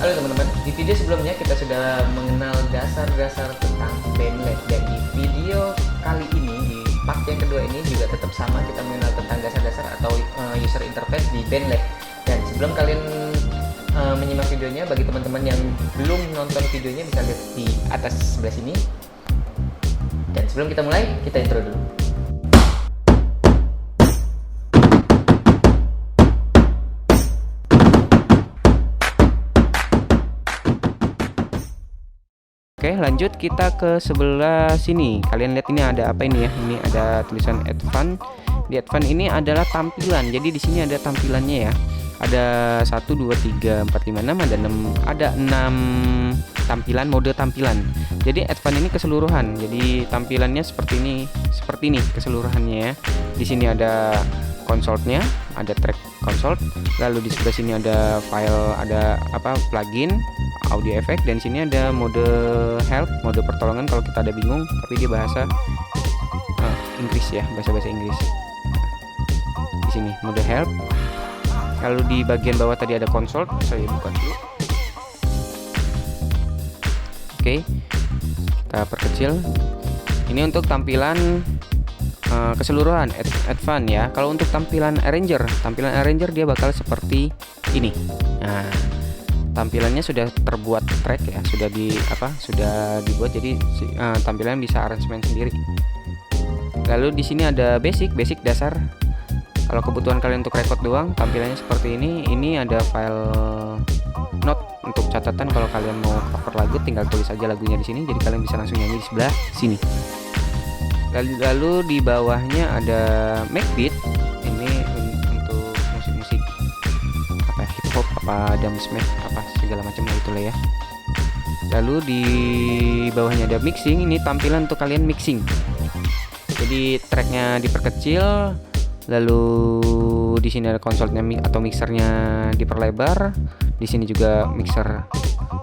Halo teman-teman, di video sebelumnya kita sudah mengenal dasar-dasar tentang Bandlab, dan di video kali ini, di part yang kedua ini juga tetap sama, kita mengenal tentang dasar-dasar atau user interface di Bandlab. Dan sebelum kalian menyimak videonya, bagi teman-teman yang belum nonton videonya bisa lihat di atas sebelah sini. Dan sebelum kita mulai, kita intro dulu. Oke, lanjut kita ke sebelah sini. Kalian lihat ini ada apa ini ya? Ini ada tulisan Advanced. Di Advanced ini adalah tampilan. Jadi di sini ada tampilannya ya. Ada 1 2 3 4 5 6, ada 6 tampilan, mode tampilan. Jadi Advanced ini keseluruhan. Jadi tampilannya seperti ini keseluruhannya ya. Di sini ada konsolnya, ada track console, lalu di sebelah sini ada file, ada plugin, audio effect, dan sini ada mode help, mode pertolongan kalau kita ada bingung, tapi dia bahasa Inggris ya, bahasa Inggris. Di sini mode help. Lalu di bagian bawah tadi ada console, saya buka dulu. Oke, kita perkecil. Ini untuk tampilan keseluruhan Advanced ya. Kalau untuk tampilan Arranger dia bakal seperti ini. Nah, tampilannya sudah terbuat track ya, sudah dibuat, jadi tampilan bisa arrangement sendiri. Lalu di sini ada basic dasar. Kalau kebutuhan kalian untuk record doang, tampilannya seperti ini. Ini ada file note untuk catatan. Kalau kalian mau cover lagu, tinggal tulis aja lagunya di sini, jadi kalian bisa langsung nyanyi di sebelah sini. Lalu di bawahnya ada Macbeat. Ini untuk musik-musik hip hop, drum smash, segala macam lah itulah ya. Lalu di bawahnya ada mixing. Ini tampilan untuk kalian mixing. Jadi tracknya diperkecil. Lalu di sini ada konsolnya atau mixernya diperlebar. Di sini juga mixer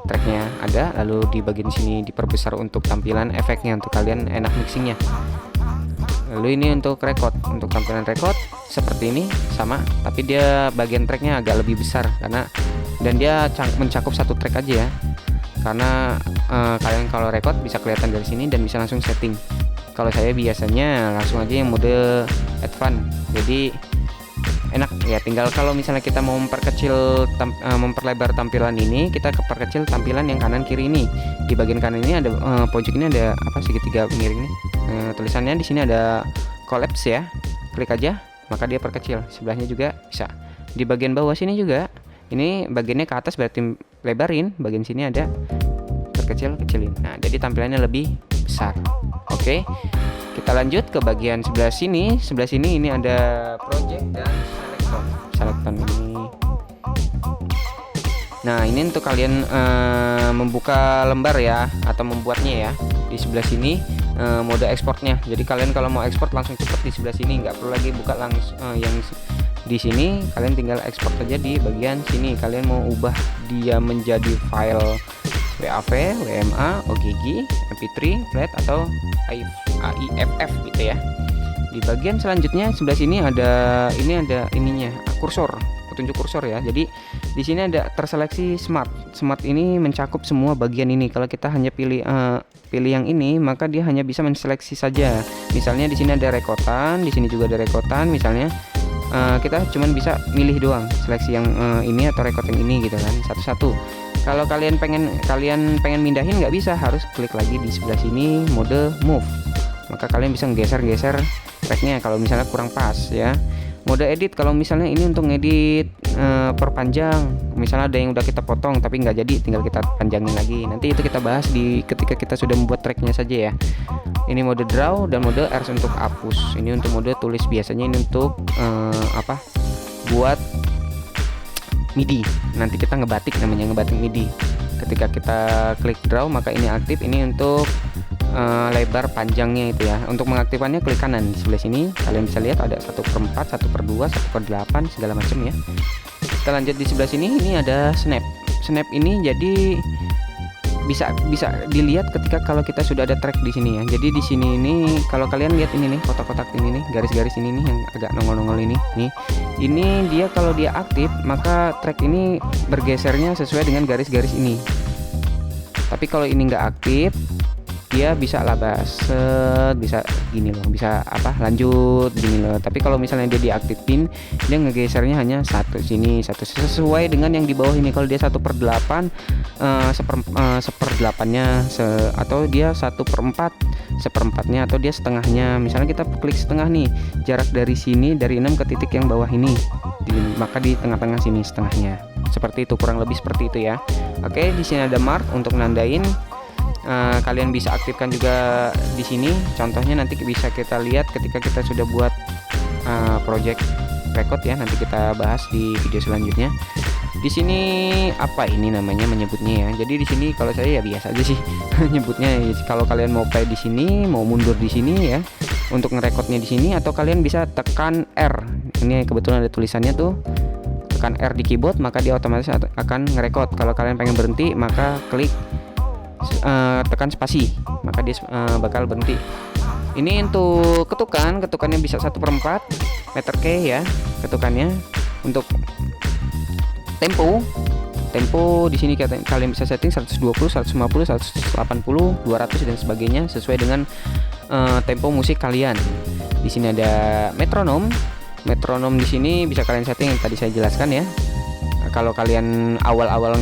tracknya ada. Lalu di bagian sini diperbesar untuk tampilan efeknya untuk kalian enak mixingnya. Lalu ini untuk record, untuk tampilan record seperti ini sama, tapi dia bagian tracknya agak lebih besar dan dia mencakup satu track aja ya. Karena kalian kalau record bisa kelihatan dari sini dan bisa langsung setting. Kalau saya biasanya langsung aja yang mode Advanced. Jadi enak ya, tinggal kalau misalnya kita mau memperlebar tampilan ini, kita perkecil tampilan yang kanan kiri ini. Di bagian kanan ini ada pojok ini ada segitiga miring nih. Tulisannya di sini ada collapse ya. Klik aja, maka dia perkecil. Sebelahnya juga bisa. Di bagian bawah sini juga. Ini bagiannya ke atas berarti lebarin, bagian sini ada kecilin. Nah, jadi tampilannya lebih besar. Oke. Kita lanjut ke bagian sebelah sini. Sebelah sini ini ada project dan selecton ini. Nah, ini untuk kalian membuka lembar ya, atau membuatnya ya. Di sebelah sini mode ekspornya. Jadi kalian kalau mau ekspor langsung cepet di sebelah sini, nggak perlu lagi buka langsung yang di sini. Kalian tinggal ekspor saja di bagian sini. Kalian mau ubah dia menjadi file WAV, WMA, OGG, MP3, flat atau AIFF gitu ya. Di bagian selanjutnya sebelah sini ada ininya, kursor, petunjuk kursor ya. Jadi di sini ada terseleksi smart. Smart ini mencakup semua bagian ini. Kalau kita hanya pilih yang ini, maka dia hanya bisa menseleksi saja. Misalnya di sini ada rekotan, di sini juga ada rekotan. Misalnya kita cuman bisa milih doang, seleksi yang ini atau rekod yang ini gitu kan, satu-satu. Kalau kalian pengen mindahin nggak bisa, harus klik lagi di sebelah sini mode move. Maka kalian bisa geser tracknya kalau misalnya kurang pas ya. Mode edit, kalau misalnya ini untuk ngedit perpanjang, misalnya ada yang udah kita potong tapi nggak jadi, tinggal kita panjangin lagi. Nanti itu kita bahas ketika kita sudah membuat tracknya saja ya. Ini mode draw dan mode R untuk hapus. Ini untuk mode tulis, biasanya ini untuk buat MIDI. Nanti kita ngebatik, namanya ngebatik MIDI. Ketika kita klik draw maka ini aktif. Ini untuk lebar panjangnya itu ya. Untuk mengaktifkannya klik kanan di sebelah sini. Kalian bisa lihat ada 1/4, 1/2, 1/8 segala macam ya. Kita lanjut di sebelah sini. Ini ada snap. Snap ini jadi bisa dilihat ketika kalau kita sudah ada track di sini ya. Jadi di sini ini kalau kalian lihat ini nih, kotak-kotak ini nih, garis-garis ini nih yang agak nongol-nongol ini nih. Ini dia kalau dia aktif maka track ini bergesernya sesuai dengan garis-garis ini. Tapi kalau ini nggak aktif, dia bisa labas, bisa gini loh, bisa apa, lanjut gini loh. Tapi kalau misalnya dia diaktifin, dia ngegesernya hanya satu sini, satu sesuai dengan yang di bawah ini. Kalau dia 1/8, seperdelapannya, atau dia 1/4, seperempatnya, atau dia setengahnya. Misalnya kita klik setengah nih, jarak dari sini dari 6 ke titik yang bawah ini, maka di tengah-tengah sini setengahnya. Seperti itu, kurang lebih seperti itu ya. Oke, di sini ada mark untuk nandain. Kalian bisa aktifkan juga di sini. Contohnya nanti bisa kita lihat ketika kita sudah buat project record ya. Nanti kita bahas di video selanjutnya. Di sini apa ini namanya menyebutnya ya. Jadi di sini kalau saya ya biasa aja sih nyebutnya. Kalau kalian mau play di sini, mau mundur di sini ya, untuk ngerekodnya di sini, atau kalian bisa tekan R. Ini kebetulan ada tulisannya tuh. Tekan R di keyboard, maka dia otomatis akan ngerekod. Kalau kalian pengen berhenti, maka klik tekan spasi, maka dia bakal berhenti. Ini untuk ketukannya bisa 1/4 meter K ya ketukannya. Untuk tempo di sini kalian bisa setting 120, 150, 180, 200 dan sebagainya sesuai dengan tempo musik kalian. Di sini ada metronom di sini bisa kalian setting yang tadi saya jelaskan ya. Kalau kalian awal-awal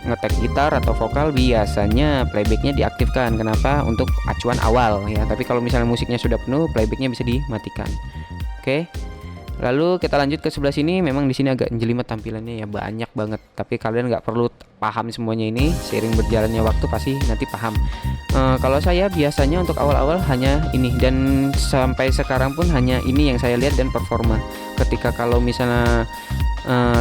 ngetek gitar atau vokal, biasanya playbacknya diaktifkan. Kenapa? Untuk acuan awal ya. Tapi kalau misalnya musiknya sudah penuh, playbacknya bisa dimatikan. Oke. Lalu kita lanjut ke sebelah sini. Memang di sini agak jelimet tampilannya ya, banyak banget. Tapi kalian nggak perlu paham semuanya ini. Seiring berjalannya waktu pasti nanti paham. Kalau saya biasanya untuk awal-awal hanya ini, dan sampai sekarang pun hanya ini yang saya lihat dan performa. Ketika kalau misalnya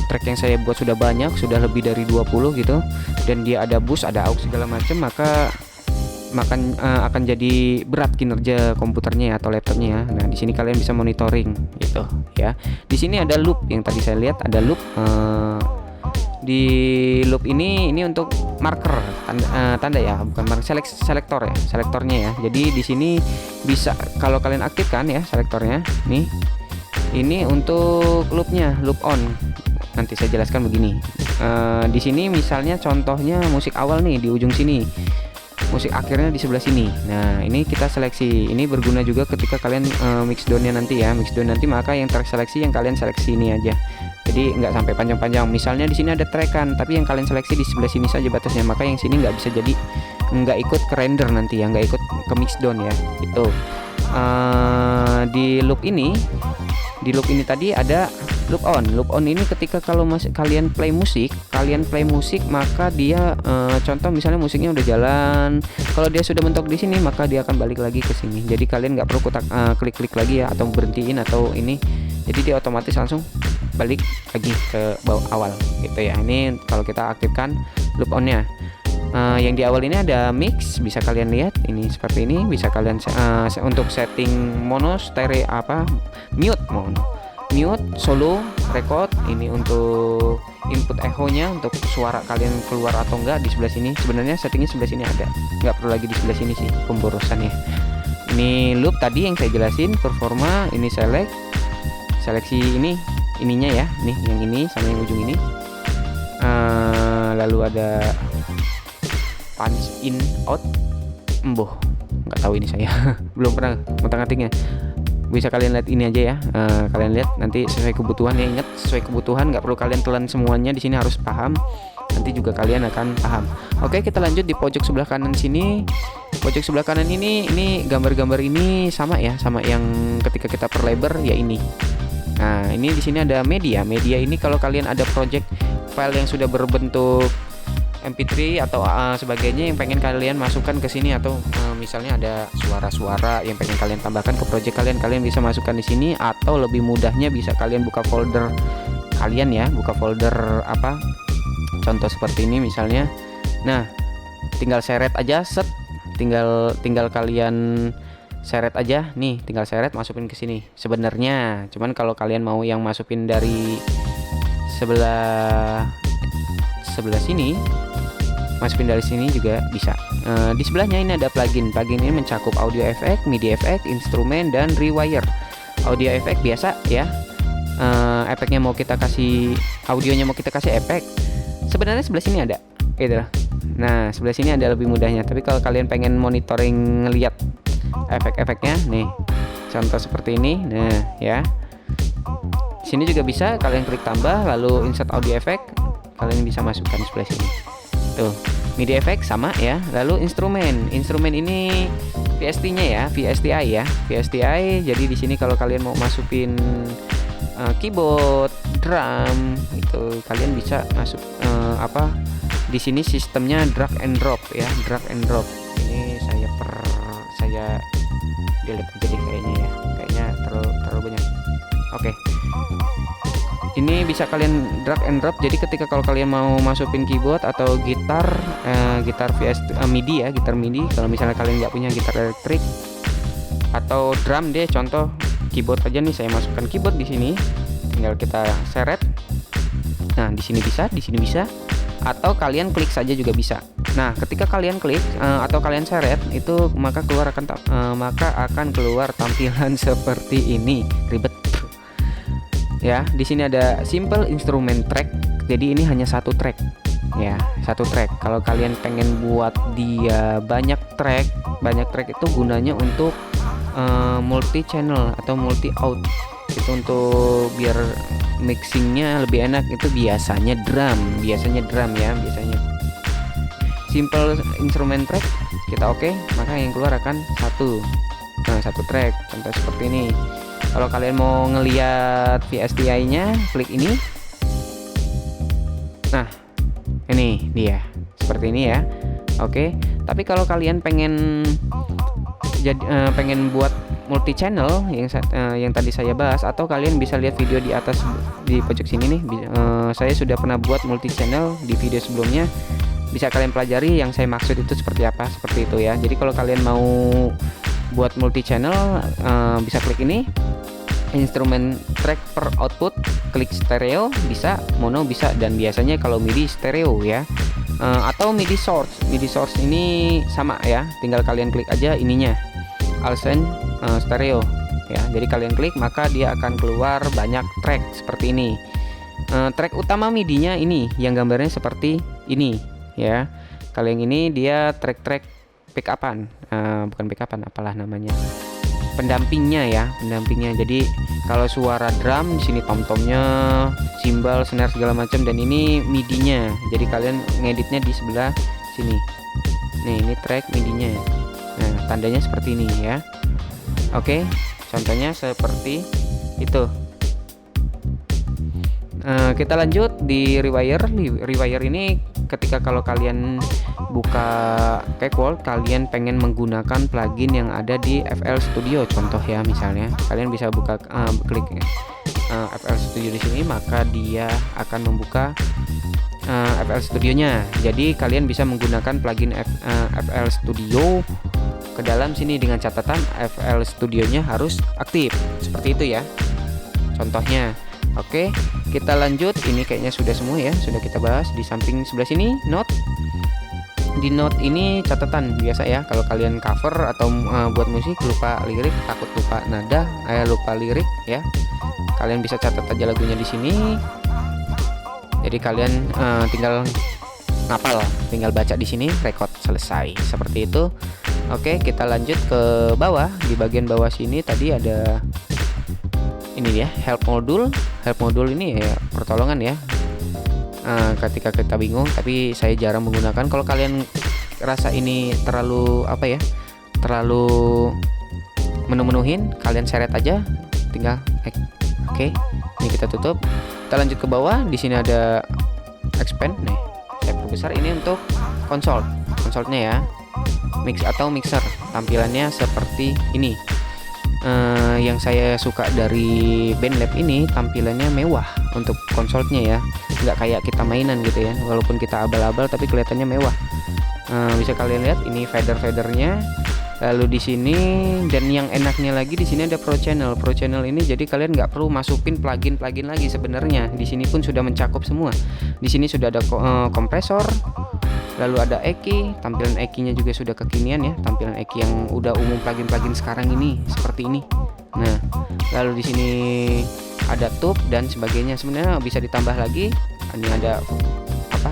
track yang saya buat sudah banyak, sudah lebih dari 20 gitu, dan dia ada boost, ada aux segala macam, maka akan jadi berat kinerja komputernya ya, atau laptopnya ya. Nah, di sini kalian bisa monitoring gitu ya. Di sini ada loop yang tadi saya lihat, ada loop. Di loop ini untuk marker, tanda ya, bukan marker, selektornya ya. Jadi di sini bisa kalau kalian aktifkan ya selektornya nih. Ini untuk loopnya, loop on. Nanti saya jelaskan begini. Di sini misalnya contohnya musik awal nih di ujung sini, musik akhirnya di sebelah sini. Nah, ini kita seleksi. Ini berguna juga ketika kalian mix down-nya nanti ya. Mix down nanti, maka yang terseleksi yang kalian seleksi ini aja. Jadi nggak sampai panjang-panjang. Misalnya di sini ada trackan, tapi yang kalian seleksi di sebelah sini saja batasnya. Maka yang sini nggak bisa, jadi nggak ikut ke render nanti ya, nggak ikut ke mix down ya. Itu di loop ini tadi ada loop on. Loop on ini ketika kalau kalian play musik, maka dia contoh misalnya musiknya udah jalan, kalau dia sudah mentok di sini, maka dia akan balik lagi ke sini. Jadi kalian nggak perlu klik lagi ya, atau berhentiin atau ini. Jadi dia otomatis langsung balik lagi ke bawah awal gitu ya. Ini kalau kita aktifkan loop onnya. Yang di awal ini ada mix, bisa kalian lihat ini seperti ini. Bisa kalian untuk setting mono, stereo, mute, solo, record. Ini untuk input echo-nya, untuk suara kalian keluar atau enggak di sebelah sini. Sebenarnya settingnya sebelah sini ada, nggak perlu lagi di sebelah sini sih pemborosannya. Ini loop tadi yang saya jelasin, performa. Ini seleksi ininya ya, nih yang ini sama yang ujung ini. Lalu ada punch in out, nggak tahu ini saya belum pernah ngotak-ngatiknya. Bisa kalian lihat ini aja ya. Kalian lihat nanti sesuai kebutuhan ya. Ingat, sesuai kebutuhan, nggak perlu kalian telan semuanya. Di sini harus paham, nanti juga kalian akan paham. Oke, kita lanjut di pojok sebelah kanan sini. Pojok sebelah kanan ini gambar-gambar ini sama ya, sama yang ketika kita perlebar ya ini. Nah, ini di sini ada media ini kalau kalian ada project file yang sudah berbentuk MP3 atau sebagainya yang pengen kalian masukkan ke sini, atau misalnya ada suara-suara yang pengen kalian tambahkan ke project kalian bisa masukkan di sini. Atau lebih mudahnya bisa kalian buka folder kalian ya, contoh seperti ini misalnya. Nah, tinggal seret aja, tinggal kalian seret aja nih, tinggal seret masukin ke sini sebenarnya. Cuman kalau kalian mau yang masukin dari sebelah sini, masukin dari sini juga bisa. Di sebelahnya ini ada plugin ini mencakup audio effect, MIDI effect, instrumen, dan rewire. Audio effect biasa ya, efeknya mau kita kasih, audionya mau kita kasih efek, sebenarnya sebelah sini ada gitu. Nah sebelah sini ada lebih mudahnya, tapi kalau kalian pengen monitoring ngeliat efek-efeknya nih, contoh seperti ini. Nah ya, sini juga bisa kalian klik tambah lalu insert audio effect, kalian bisa masukkan di sebelah sini tuh. MIDI effect sama ya. Lalu instrumen ini VST-nya ya, VSTi ya, VSTi. Jadi di sini kalau kalian mau masukin keyboard, drum itu kalian bisa masuk di sini sistemnya drag and drop ya, drag and drop. Ini saya delete aja deh kayaknya terlalu banyak. Oke. Ini bisa kalian drag and drop. Jadi ketika kalau kalian mau masukin keyboard atau gitar MIDI ya, gitar MIDI. Kalau misalnya kalian nggak punya gitar elektrik atau drum deh, contoh keyboard aja nih, saya masukkan keyboard di sini. Tinggal kita seret. Nah di sini bisa, atau kalian klik saja juga bisa. Nah ketika kalian klik atau kalian seret itu maka akan keluar tampilan seperti ini. Ribet. Ya, di sini ada simple instrument track. Jadi ini hanya satu track. Ya, satu track. Kalau kalian pengen buat dia banyak track itu gunanya untuk multi channel atau multi out. Itu untuk biar mixingnya lebih enak, itu biasanya drum ya, biasanya. Simple instrument track kita oke, maka yang keluar akan satu track. Contoh seperti ini. Kalau kalian mau ngelihat VSTi-nya, klik ini. Nah, ini dia seperti ini ya. Oke. Tapi kalau kalian pengen buat multi channel yang tadi saya bahas, atau kalian bisa lihat video di atas di pojok sini nih. Saya sudah pernah buat multi channel di video sebelumnya. Bisa kalian pelajari yang saya maksud itu seperti apa, seperti itu ya. Jadi kalau kalian mau buat multi channel, bisa klik ini. Instrumen track per output, klik stereo bisa, mono bisa, dan biasanya kalau MIDI stereo ya, atau MIDI source ini sama ya, tinggal kalian klik aja ininya Alsen stereo ya. Jadi kalian klik maka dia akan keluar banyak track seperti ini. Track utama MIDI-nya ini yang gambarnya seperti ini ya. Kalau yang ini dia track backupan, bukan backupan, apalah namanya, pendampingnya. Jadi kalau suara drum di sini tom-tomnya, cymbal, snare segala macam, dan ini MIDI-nya. Jadi kalian ngeditnya di sebelah sini. Nih, ini track MIDI-nya. Nah, tandanya seperti ini ya. Oke, contohnya seperti itu. Kita lanjut di rewire. Rewire ini ketika kalau kalian buka Cakewalk, kalian pengen menggunakan plugin yang ada di FL Studio, contoh ya, misalnya kalian bisa buka klik FL Studio di sini, maka dia akan membuka FL Studio-nya. Jadi kalian bisa menggunakan plugin FL Studio ke dalam sini dengan catatan FL Studio-nya harus aktif. Seperti itu ya. Contohnya. Oke, kita lanjut. Ini kayaknya sudah semua ya, sudah kita bahas. Di samping sebelah sini note. Di note ini catatan biasa ya. Kalau kalian cover atau buat musik lupa lirik, takut lupa nada, lupa lirik ya, kalian bisa catat aja lagunya di sini. Jadi kalian tinggal ngapal, tinggal baca di sini, record, selesai. Seperti itu. Oke, kita lanjut ke bawah. Di bagian bawah sini tadi ada ini ya, help module ini ya, pertolongan ya. Ketika kita bingung, tapi saya jarang menggunakan. Kalau kalian rasa ini terlalu terlalu menu-menuhin, kalian seret aja, tinggal oke. Ini kita tutup. Kita lanjut ke bawah. Di sini ada expand nih, saya perbesar. Ini untuk konsolnya ya, mix atau mixer. Tampilannya seperti ini. Yang saya suka dari BandLab ini, tampilannya mewah untuk konsolnya ya, nggak kayak kita mainan gitu ya, walaupun kita abal-abal tapi kelihatannya mewah. Bisa kalian lihat ini fadernya. Lalu di sini, dan yang enaknya lagi di sini ada Pro Channel ini, jadi kalian nggak perlu masukin plugin lagi sebenarnya. Di sini pun sudah mencakup semua. Di sini sudah ada kompresor, Lalu ada EQ, tampilan EQ-nya juga sudah kekinian ya, tampilan EQ yang udah umum plugin-plugin sekarang ini seperti ini. Nah, lalu di sini ada tube dan sebagainya. Sebenarnya bisa ditambah lagi. Ini ada apa?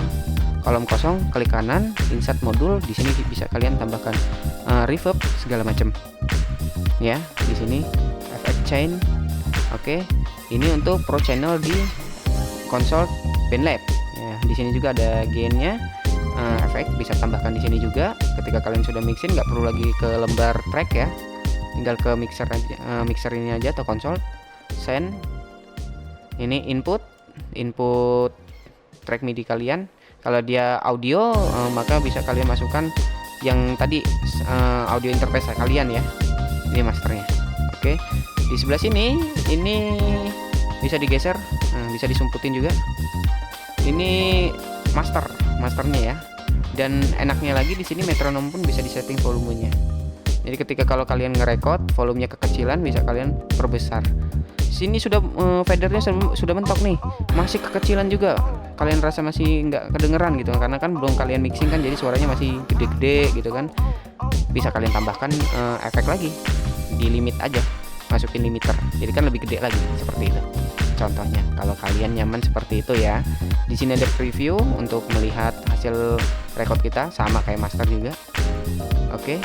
Kolom kosong, klik kanan, insert modul. Di sini bisa kalian tambahkan reverb segala macam. Ya, di sini effect chain. Oke. Ini untuk pro channel di konsol BandLab. Ya, di sini juga ada gain-nya. Efek bisa tambahkan di sini juga. Ketika kalian sudah mixin, nggak perlu lagi ke lembar track ya, tinggal ke mixer aja, mixer ini aja atau konsol. Send. Ini input track MIDI kalian. Kalau dia audio, maka bisa kalian masukkan yang tadi audio interface kalian ya. Ini masternya. Oke. Di sebelah sini ini bisa digeser, bisa disumputin juga. Ini masternya ya. Dan enaknya lagi di sini metronom pun bisa disetting volumenya. Jadi ketika kalau kalian ngerekord volumenya kekecilan, bisa kalian perbesar. Sini sudah fadernya sudah mentok nih, masih kekecilan juga. Kalian rasa masih nggak kedengeran gitu, karena kan belum kalian mixing kan, jadi suaranya masih gede-gede gitu kan. Bisa kalian tambahkan efek lagi di limit aja, masukin limiter. Jadi kan lebih gede lagi seperti itu. Contohnya, kalau kalian nyaman seperti itu ya. Di sini ada preview untuk melihat hasil record kita, sama kayak master juga. Oke,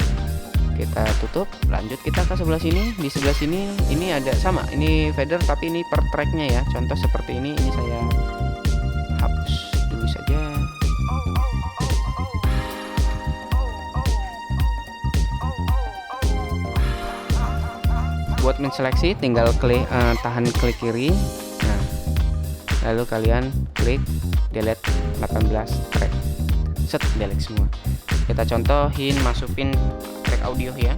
kita tutup. Lanjut kita ke sebelah sini. Di sebelah sini ini ada sama, ini fader tapi ini per tracknya ya. Contoh seperti ini saya hapus dulu saja. Buat menseleksi tinggal tahan klik kiri. Nah, lalu kalian klik delete 18 track. Set, delete semua. Kita contohin masukin track audio ya.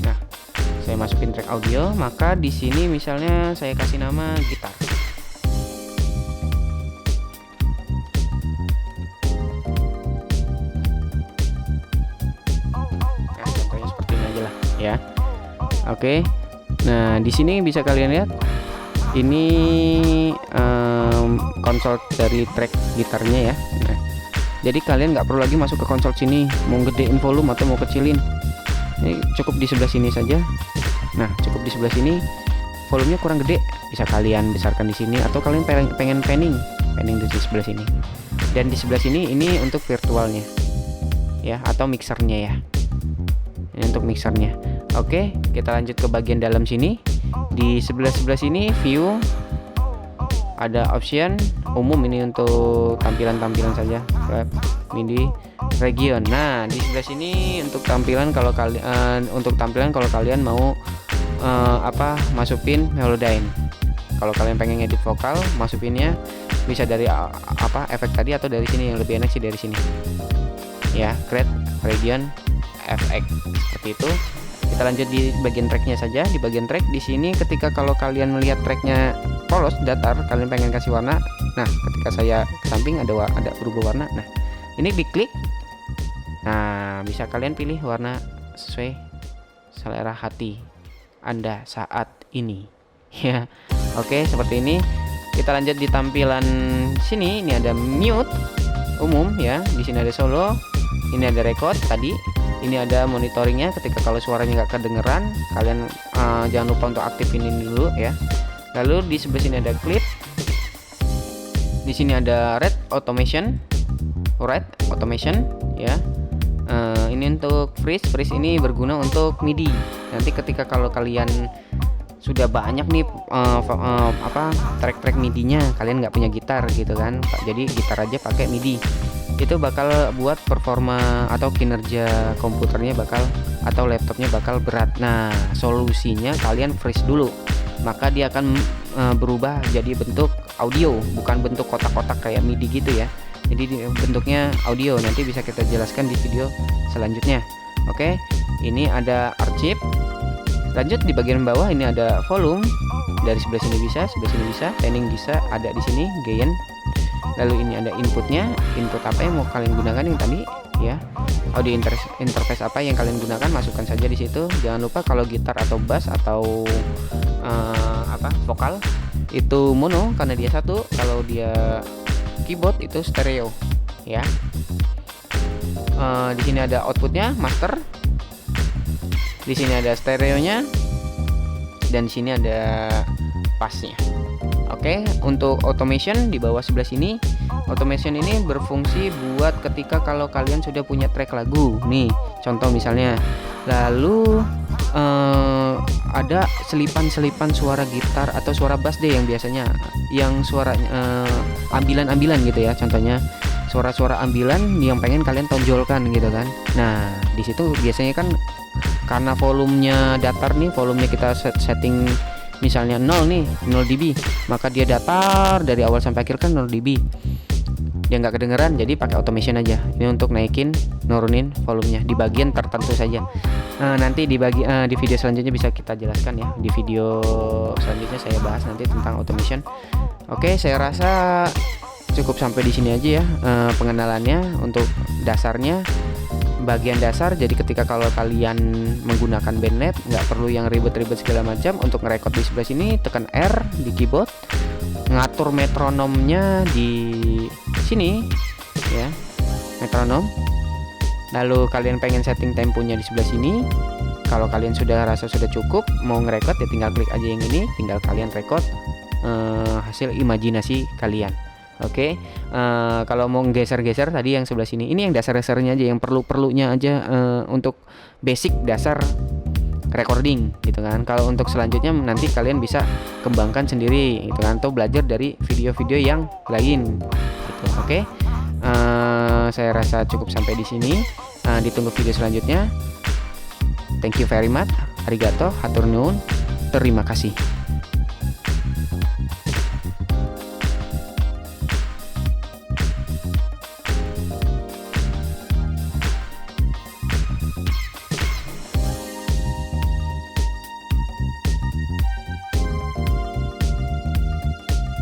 Nah, saya masukin track audio, maka di sini misalnya saya kasih nama gitar. Nah, contohnya seperti ini aja lah ya. Oke, nah di sini bisa kalian lihat ini konsol dari track gitarnya ya. Nah, jadi kalian nggak perlu lagi masuk ke konsol sini, mau gedein volume atau mau kecilin. Ini cukup di sebelah sini saja. Nah, cukup di sebelah sini. Volumenya kurang gede, bisa kalian besarkan di sini, atau kalian pengen panning di sebelah sini. Dan di sebelah sini ini untuk virtualnya, ya, atau mixernya ya. Ini untuk mixernya. Oke, kita lanjut ke bagian dalam sini. Di sebelah sini view, ada option umum, ini untuk tampilan saja, web, MIDI, region. Nah, di sebelah sini untuk tampilan kalau kalian mau masukin Melodyne. Kalau kalian pengen edit vokal, masukinnya bisa dari efek tadi, atau dari sini. Yang lebih enak sih dari sini. Ya, create region FX seperti itu. Kita lanjut di bagian tracknya saja. Di bagian track di sini, ketika kalau kalian melihat tracknya polos, datar, kalian pengen kasih warna. Nah, ketika saya ke samping ada berubah warna. Nah, ini diklik. Nah, bisa kalian pilih warna sesuai selera hati Anda saat ini. Ya, oke, seperti ini. Kita lanjut di tampilan sini. Ini ada mute umum ya. Di sini ada solo. Ini ada record tadi. Ini ada monitoringnya. Ketika kalau suaranya nggak kedengeran, kalian jangan lupa untuk aktifin ini dulu ya. Lalu di sebelah sini ada clip. Di sini ada red automation ya. Ini untuk freeze ini berguna untuk MIDI. Nanti ketika kalau kalian sudah banyak nih track MIDI-nya, kalian nggak punya gitar gitu kan, jadi gitar aja pakai MIDI, itu bakal buat performa atau kinerja komputernya atau laptopnya bakal berat. Nah, solusinya kalian freeze dulu, maka dia akan berubah jadi bentuk audio, bukan bentuk kotak-kotak kayak MIDI gitu ya. Jadi bentuknya audio. Nanti bisa kita jelaskan di video selanjutnya. Oke, ini ada archive. Lanjut di bagian bawah ini ada volume. Dari sebelah sini bisa, panning bisa, ada di sini gain. Lalu ini ada inputnya, input apa yang mau kalian gunakan yang tadi ya. Audio interface apa yang kalian gunakan, masukkan saja di situ. Jangan lupa kalau gitar atau bass atau vokal itu mono karena dia satu, kalau dia keyboard itu stereo. ya. Di sini ada outputnya master, di sini ada stereonya, dan di sini ada passnya. Oke, untuk automation di bawah sebelah sini, automation ini berfungsi buat ketika kalau kalian sudah punya track lagu nih, contoh misalnya, lalu ada selipan-selipan suara gitar atau suara bass deh yang biasanya yang suaranya ambilan-ambilan gitu ya, contohnya suara-suara ambilan yang pengen kalian tonjolkan gitu kan. Nah di situ biasanya kan karena volumenya datar nih, volumenya kita setting misalnya 0 nih, 0 dB, maka dia datar dari awal sampai akhir kan 0 dB, dia nggak kedengeran. Jadi pakai automation aja ini untuk naikin nurunin volumenya di bagian tertentu saja. Nanti di video selanjutnya bisa kita jelaskan ya, di video selanjutnya saya bahas nanti tentang automation. Oke, saya rasa cukup sampai di sini aja ya pengenalannya untuk dasarnya, bagian dasar. Jadi ketika kalau kalian menggunakan bandnet nggak perlu yang ribet-ribet segala macam. Untuk ngerekod di sebelah sini tekan R di keyboard, ngatur metronomnya di sini ya, metronom. Lalu kalian pengen setting temponya di sebelah sini. Kalau kalian sudah rasa sudah cukup mau ngerekod ya tinggal klik aja yang ini, tinggal kalian rekod hasil imajinasi kalian. Oke, kalau mau geser-geser tadi yang sebelah sini, ini yang dasar-dasarnya aja, yang perlunya aja untuk basic dasar recording gitu kan. Kalau untuk selanjutnya nanti kalian bisa kembangkan sendiri gitu kan, atau belajar dari video-video yang lain gitu. Oke, saya rasa cukup sampai di sini. Ditunggu video selanjutnya. Thank you very much. Arigato, hatur nuhun. Terima kasih.